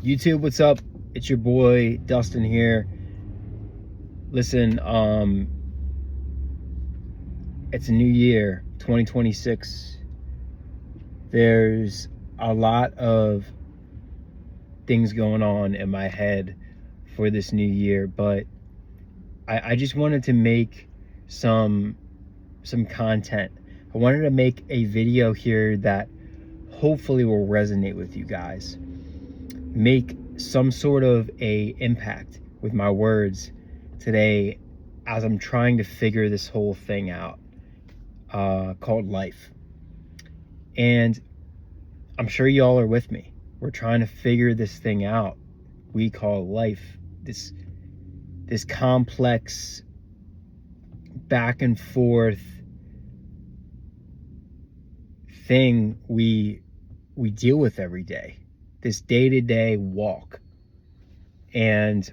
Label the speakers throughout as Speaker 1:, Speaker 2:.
Speaker 1: YouTube, what's up? It's your boy Dustin here. Listen, it's a new year, 2026. There's a lot of things going on in my head for this new year, but I just wanted to make some content. I wanted to make a video here that hopefully will resonate with you guys. Make some sort of a impact with my words today as I'm trying to figure this whole thing out called life. And I'm sure y'all are with me. We're trying to figure this thing out we call life. This complex back and forth thing we deal with every day. This day-to-day walk. And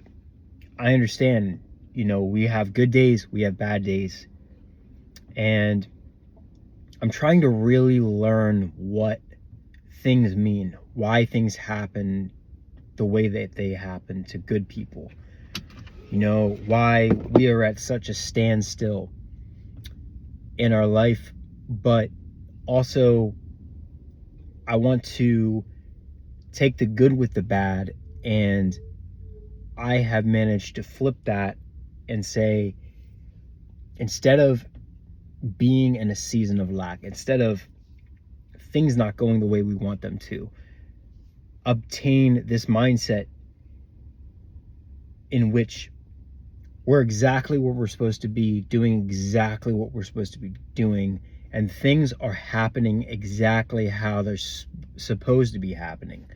Speaker 1: I understand, we have good days, we have bad days. And I'm trying to really learn what things mean, why things happen the way that they happen to good people. Why we are at such a standstill in our life, but also I want to take the good with the bad, and I have managed to flip that and say, instead of being in a season of lack, instead of things not going the way we want them to, obtain this mindset in which we're exactly what we're supposed to be doing, exactly what we're supposed to be doing, and things are happening exactly how they're supposed to be happening.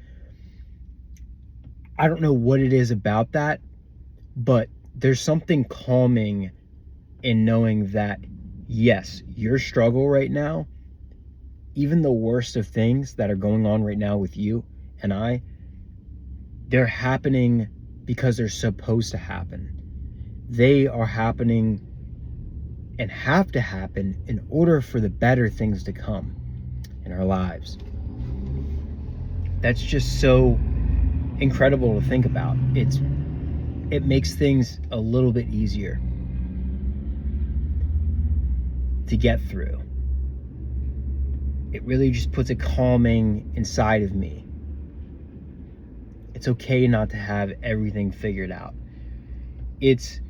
Speaker 1: I don't know what it is about that, but there's something calming in knowing that, yes, your struggle right now, even the worst of things that are going on right now with you and I, they're happening because they're supposed to happen. They are happening and have to happen in order for the better things to come in our lives. That's just so incredible to think about. It makes things a little bit easier to get through. It really just puts a calming inside of me. It's okay not to have everything figured out. It's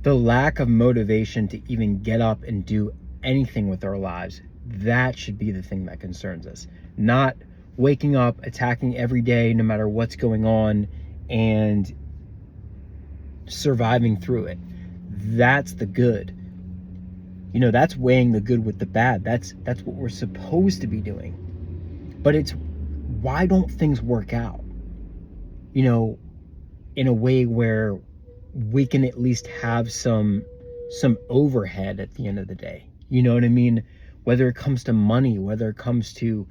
Speaker 1: the lack of motivation to even get up and do anything with our lives. That should be the thing that concerns us. Not waking up, attacking every day, no matter what's going on, and surviving through it. That's the good. That's weighing the good with the bad. That's what we're supposed to be doing. But it's, why don't things work out? In a way where we can at least have some overhead at the end of the day. You know what I mean? Whether it comes to money, whether it comes to,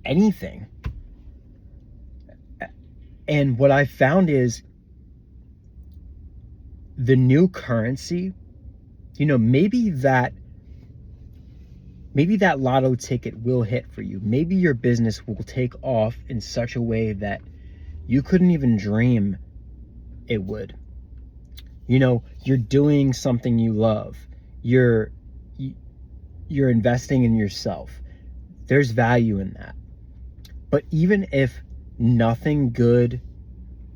Speaker 1: anything. And what I found is the new currency, maybe that lotto ticket will hit for you. Maybe your business will take off in such a way that you couldn't even dream it would. You're doing something you love. You're investing in yourself. There's value in that. But even if nothing good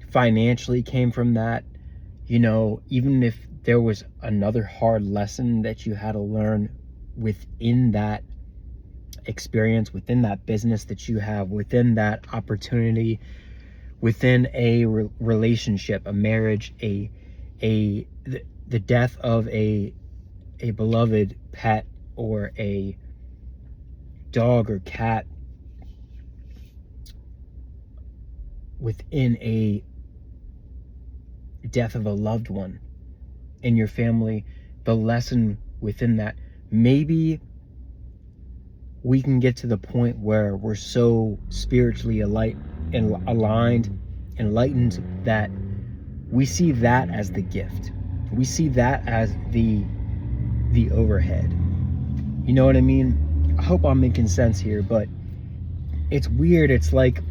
Speaker 1: financially came from that, even if there was another hard lesson that you had to learn within that experience, within that business that you have, within that opportunity, within a relationship, a marriage, the death of a beloved pet or a dog or cat, within a death of a loved one in your family, the lesson within that, maybe we can get to the point where we're so spiritually aligned, enlightened, that we see that as the gift. We see that as the overhead. You know what I mean? I hope I'm making sense here, but it's weird. It's like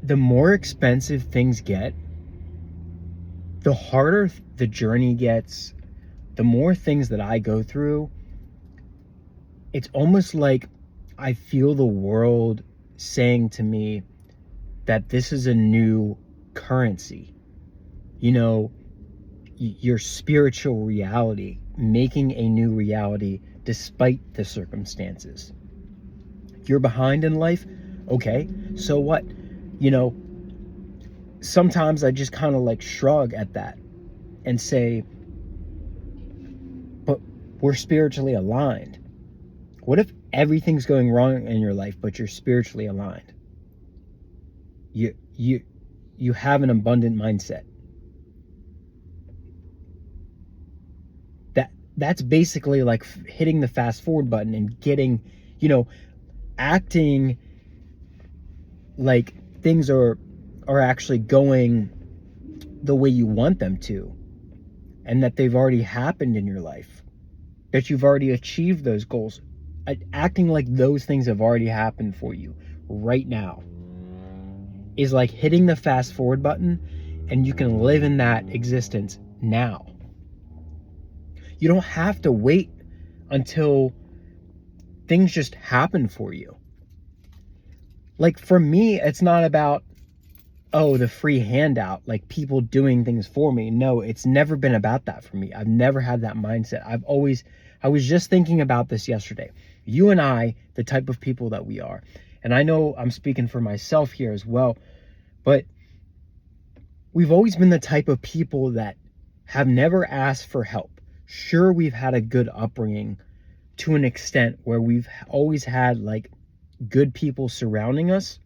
Speaker 1: the more expensive things get, the harder the journey gets, the more things that I go through. It's almost like I feel the world saying to me that this is a new currency. You know, your spiritual reality, making a new reality despite the circumstances. You're behind in life? Okay, so what? You know, sometimes I just kind of like shrug at that and say, but we're spiritually aligned. What if everything's going wrong in your life, but you're spiritually aligned? You have an abundant mindset. That's basically like hitting the fast forward button and getting, acting like things are actually going the way you want them to, and that they've already happened in your life, that you've already achieved those goals, acting like those things have already happened for you right now is like hitting the fast forward button, and you can live in that existence now. You don't have to wait until things just happen for you. Like for me, it's not about, the free handout, like people doing things for me. No, it's never been about that for me. I've never had that mindset. I was just thinking about this yesterday. You and I, the type of people that we are, and I know I'm speaking for myself here as well, but we've always been the type of people that have never asked for help. Sure, we've had a good upbringing to an extent where we've always had like good people surrounding us,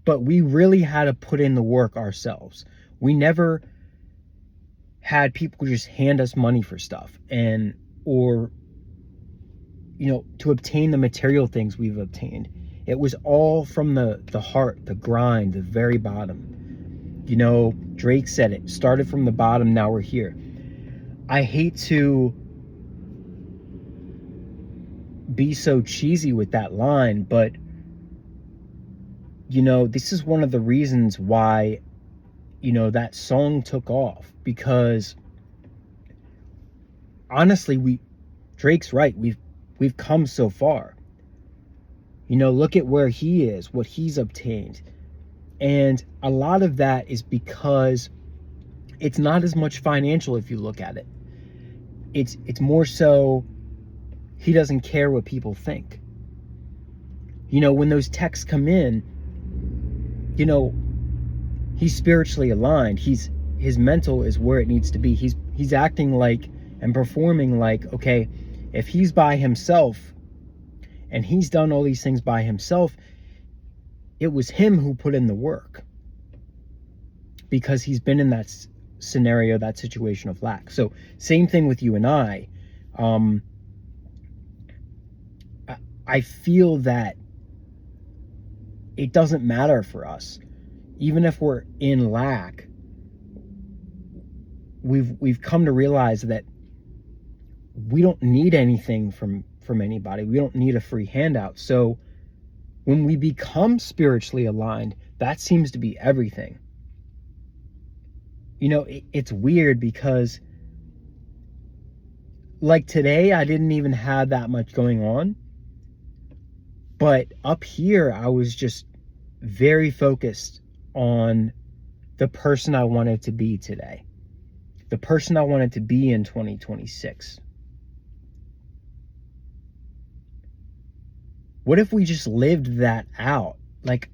Speaker 1: but we really had to put in the work ourselves. We never had people just hand us money for stuff or to obtain the material things we've obtained. It was all from the heart, the grind, the very bottom. Drake said it, started from the bottom, now we're here. I hate to be so cheesy with that line, but this is one of the reasons why that song took off, because honestly, Drake's right. We've come so far. Look at where he is, what he's obtained. And a lot of that is because it's not as much financial if you look at it. It's more so he doesn't care what people think. When those texts come in, he's spiritually aligned. His mental is where it needs to be. He's acting like and performing like, okay, if he's by himself and he's done all these things by himself, it was him who put in the work, because he's been in that scenario, that situation of lack. So same thing with you and I. I feel that it doesn't matter for us, even if we're in lack. We've come to realize that we don't need anything from anybody. We don't need a free handout. So when we become spiritually aligned, that seems to be everything. It's weird because like today, I didn't even have that much going on. But up here, I was just very focused on the person I wanted to be today, the person I wanted to be in 2026. What if we just lived that out? Like,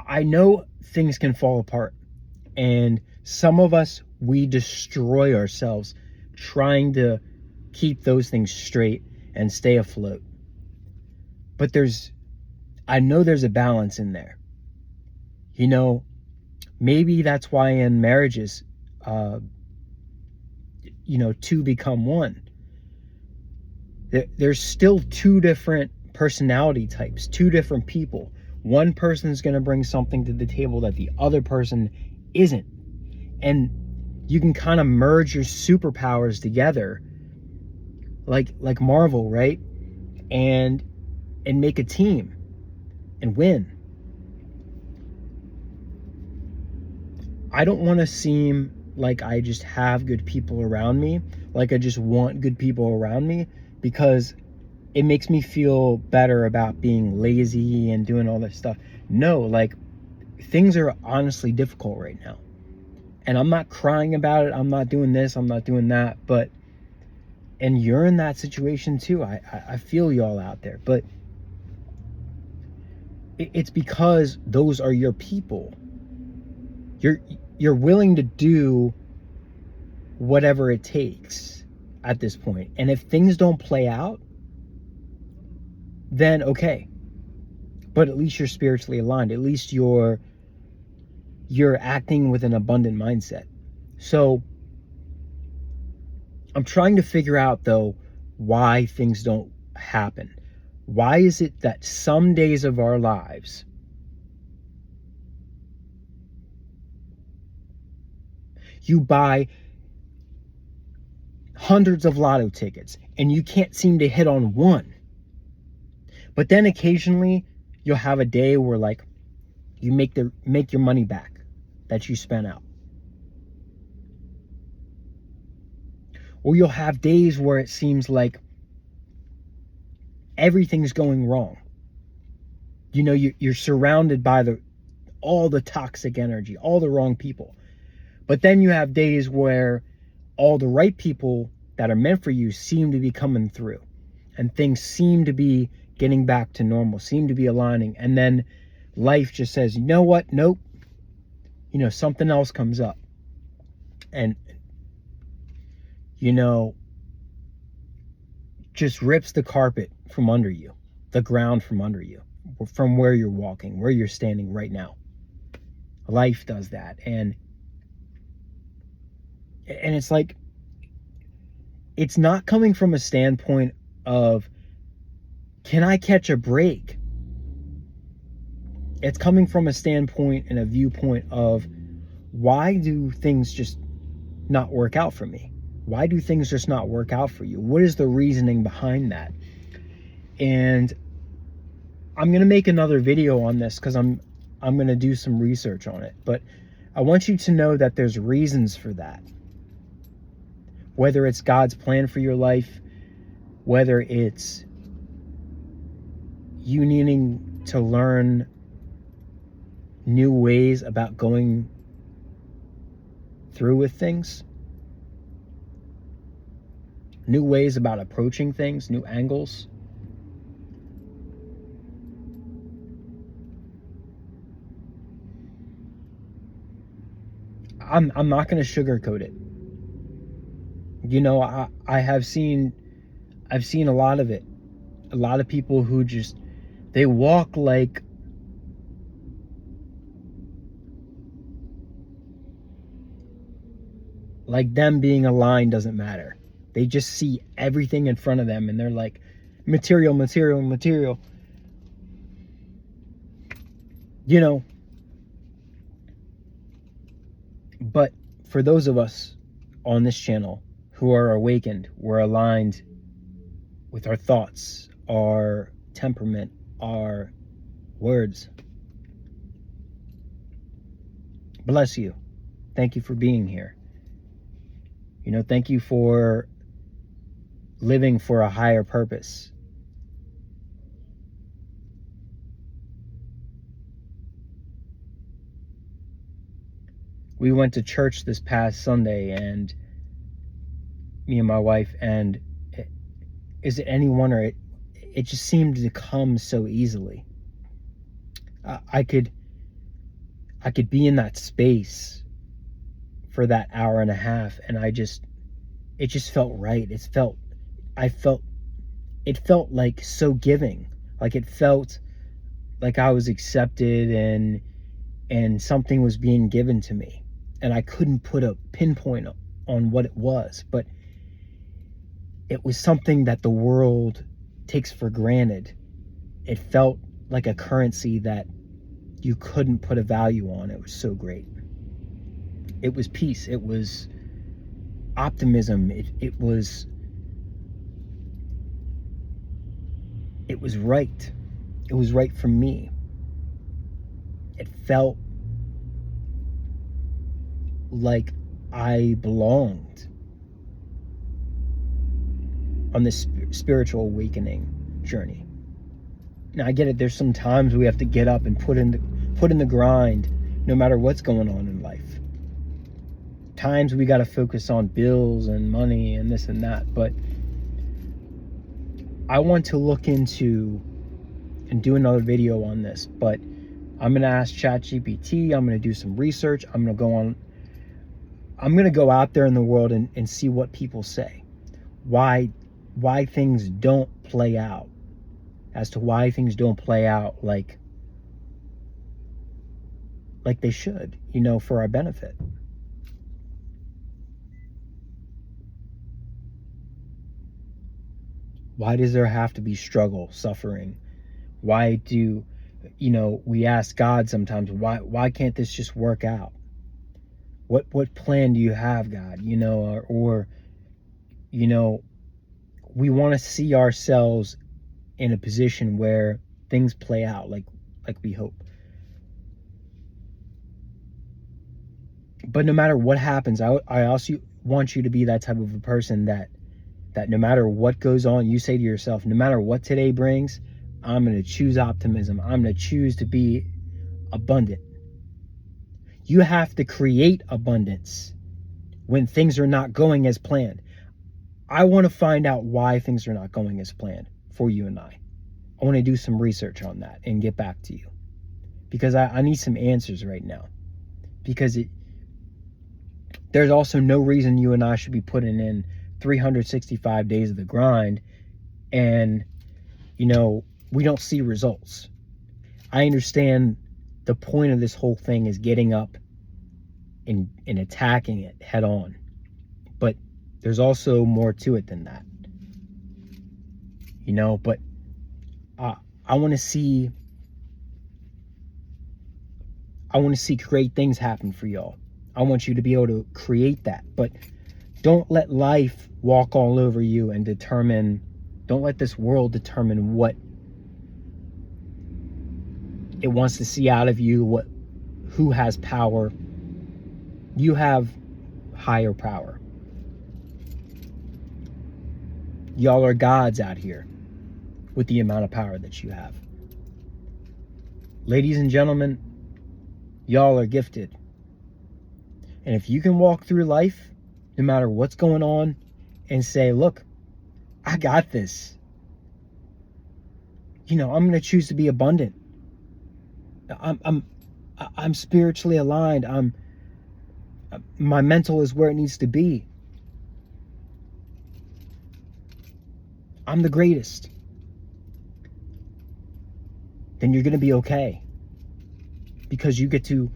Speaker 1: I know things can fall apart, and some of us, we destroy ourselves trying to keep those things straight and stay afloat. But I know there's a balance in there. Maybe that's why in marriages, two become one. There's still two different personality types, two different people. One person's going to bring something to the table that the other person isn't. And you can kind of merge your superpowers together like Marvel, right? And make a team and win. I don't want to seem like I just have good people around me, like I just want good people around me, because it makes me feel better about being lazy and doing all this stuff. No, like, things are honestly difficult right now. And I'm not crying about it. I'm not doing this. I'm not doing that. But, and you're in that situation too. I feel y'all out there. But it's because those are your people. You're willing to do whatever it takes at this point. And if things don't play out, then okay. But at least you're spiritually aligned. At least you're acting with an abundant mindset. So I'm trying to figure out, though, why things don't happen. Why is it that some days of our lives you buy hundreds of lotto tickets and you can't seem to hit on one? But then occasionally you'll have a day where, like, you make your money back that you spent out. Or you'll have days where it seems like everything's going wrong. You know, you're surrounded by all the toxic energy, all the wrong people. But then you have days where all the right people that are meant for you seem to be coming through, and things seem to be getting back to normal, seem to be aligning. And then life just says, you know what? Nope. You know, something else comes up. And, you know, just rips the carpet from under you, the ground from under you, from where you're walking, where you're standing right now. Life does that. And it's like, it's not coming from a standpoint of, can I catch a break? It's coming from a standpoint and a viewpoint of, why do things just not work out for me? Why do things just not work out for you? What is the reasoning behind that? And I'm going to make another video on this because I'm going to do some research on it. But I want you to know that there's reasons for that. Whether it's God's plan for your life, whether it's you needing to learn new ways about going through with things, new ways about approaching things, new angles. I'm not going to sugarcoat it. You know, I've seen a lot of it. A lot of people who just, they walk like them being aligned doesn't matter. They just see everything in front of them and they're like, material, material, material. You know, but for those of us on this channel who are awakened, we're aligned with our thoughts, our temperament, our words. Bless you. Thank you for being here. You know, thank you for living for a higher purpose. We went to church this past Sunday, and me and my wife, and is it any wonder it just seemed to come so easily. I could be in that space for that hour and a half, and it just felt right. It felt like so giving. Like it felt like I was accepted and something was being given to me. And I couldn't put a pinpoint on what it was, but it was something that the world takes for granted. It felt like a currency that you couldn't put a value on. It was so great. It was peace. It was optimism. It was it was right. It was right for me. It felt like I belonged on this spiritual awakening journey. Now I get it, there's some times we have to get up and put in the grind no matter what's going on in life. Times we got to focus on bills and money and this and that, but I want to look into and do another video on this, but I'm going to ask ChatGPT, I'm going to do some research, I'm going to go out there in the world and see what people say. Why things don't play out. As to why things don't play out like they should, for our benefit. Why does there have to be struggle, suffering? Why do, we ask God sometimes, why can't this just work out? What plan do you have, God? Or we want to see ourselves in a position where things play out like we hope. But no matter what happens, I also want you to be that type of a person that no matter what goes on, you say to yourself, no matter what today brings, I'm going to choose optimism. I'm going to choose to be abundant. You have to create abundance when things are not going as planned. I want to find out why things are not going as planned for you and I. I want to do some research on that and get back to you. Because I need some answers right now. Because there's also no reason you and I should be putting in 365 days of the grind and, we don't see results. I understand the point of this whole thing is getting up and attacking it head on. But there's also more to it than that. But I want to see great things happen for y'all. I want you to be able to create that. But don't let life walk all over you and don't let this world determine what it wants to see out of you, who has power. You have higher power. Y'all are gods out here with the amount of power that you have. Ladies and gentlemen, y'all are gifted. And if you can walk through life, no matter what's going on, and say, look, I got this. I'm going to choose to be abundant. I'm spiritually aligned. My mental is where it needs to be. I'm the greatest. Then you're going to be okay. Because you get to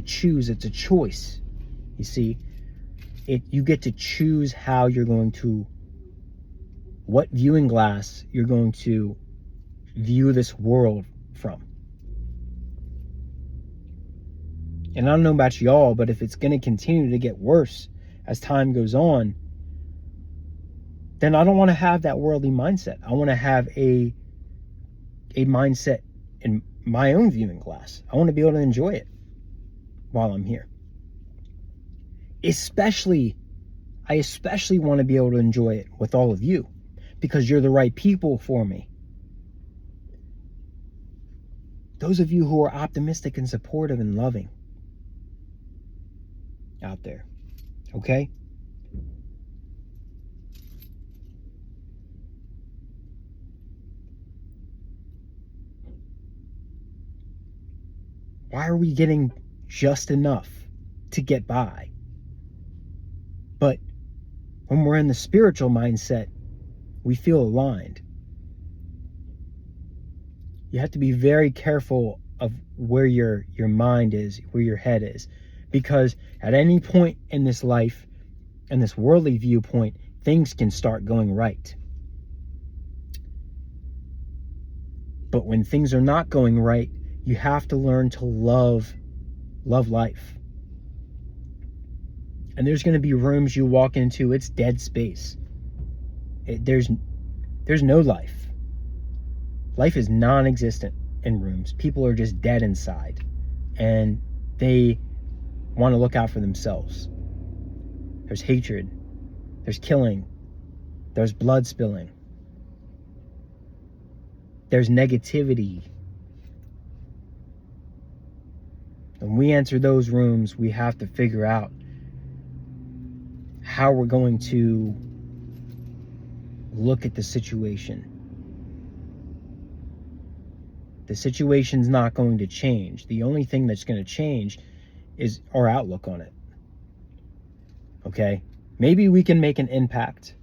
Speaker 1: choose. It's a choice. You see, you get to choose how you're going to, what viewing glass you're going to view this world from. And I don't know about y'all, but if it's going to continue to get worse as time goes on, then I don't want to have that worldly mindset. I want to have a mindset in my own viewing glass. I want to be able to enjoy it while I'm here. I especially want to be able to enjoy it with all of you, because you're the right people for me. Those of you who are optimistic and supportive and loving out there, okay? Why are we getting just enough to get by? But when we're in the spiritual mindset, we feel aligned. You have to be very careful of where your mind is, where your head is. Because at any point in this life, in this worldly viewpoint, things can start going right. But when things are not going right, you have to learn to love life. And there's going to be rooms you walk into, it's dead space. There's no life. Life is non-existent in rooms. People are just dead inside, and they want to look out for themselves. There's hatred, there's killing, there's blood spilling, there's negativity. When we enter those rooms, we have to figure out how we're going to look at the situation. The situation's not going to change. The only thing that's going to change is our outlook on it. Okay? Maybe we can make an impact,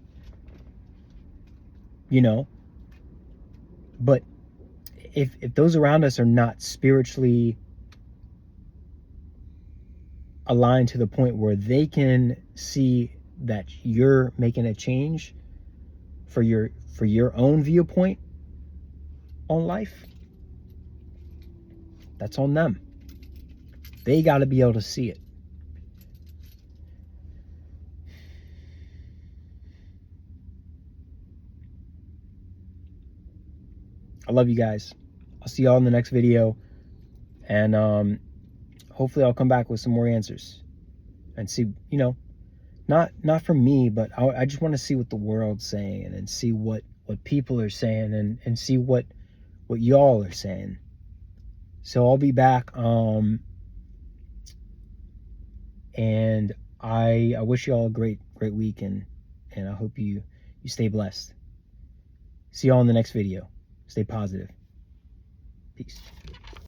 Speaker 1: but if those around us are not spiritually aligned to the point where they can see that you're making a change for your own viewpoint on life, that's on them. They got to be able to see it. I love you guys. I'll see y'all in the next video, and hopefully I'll come back with some more answers and see, not from me, but I just want to see what the world's saying, and see what people are saying, and see what y'all are saying. So I'll be back, and I wish you all a great week, and I hope you stay blessed. See y'all in the next video. Stay positive. Peace.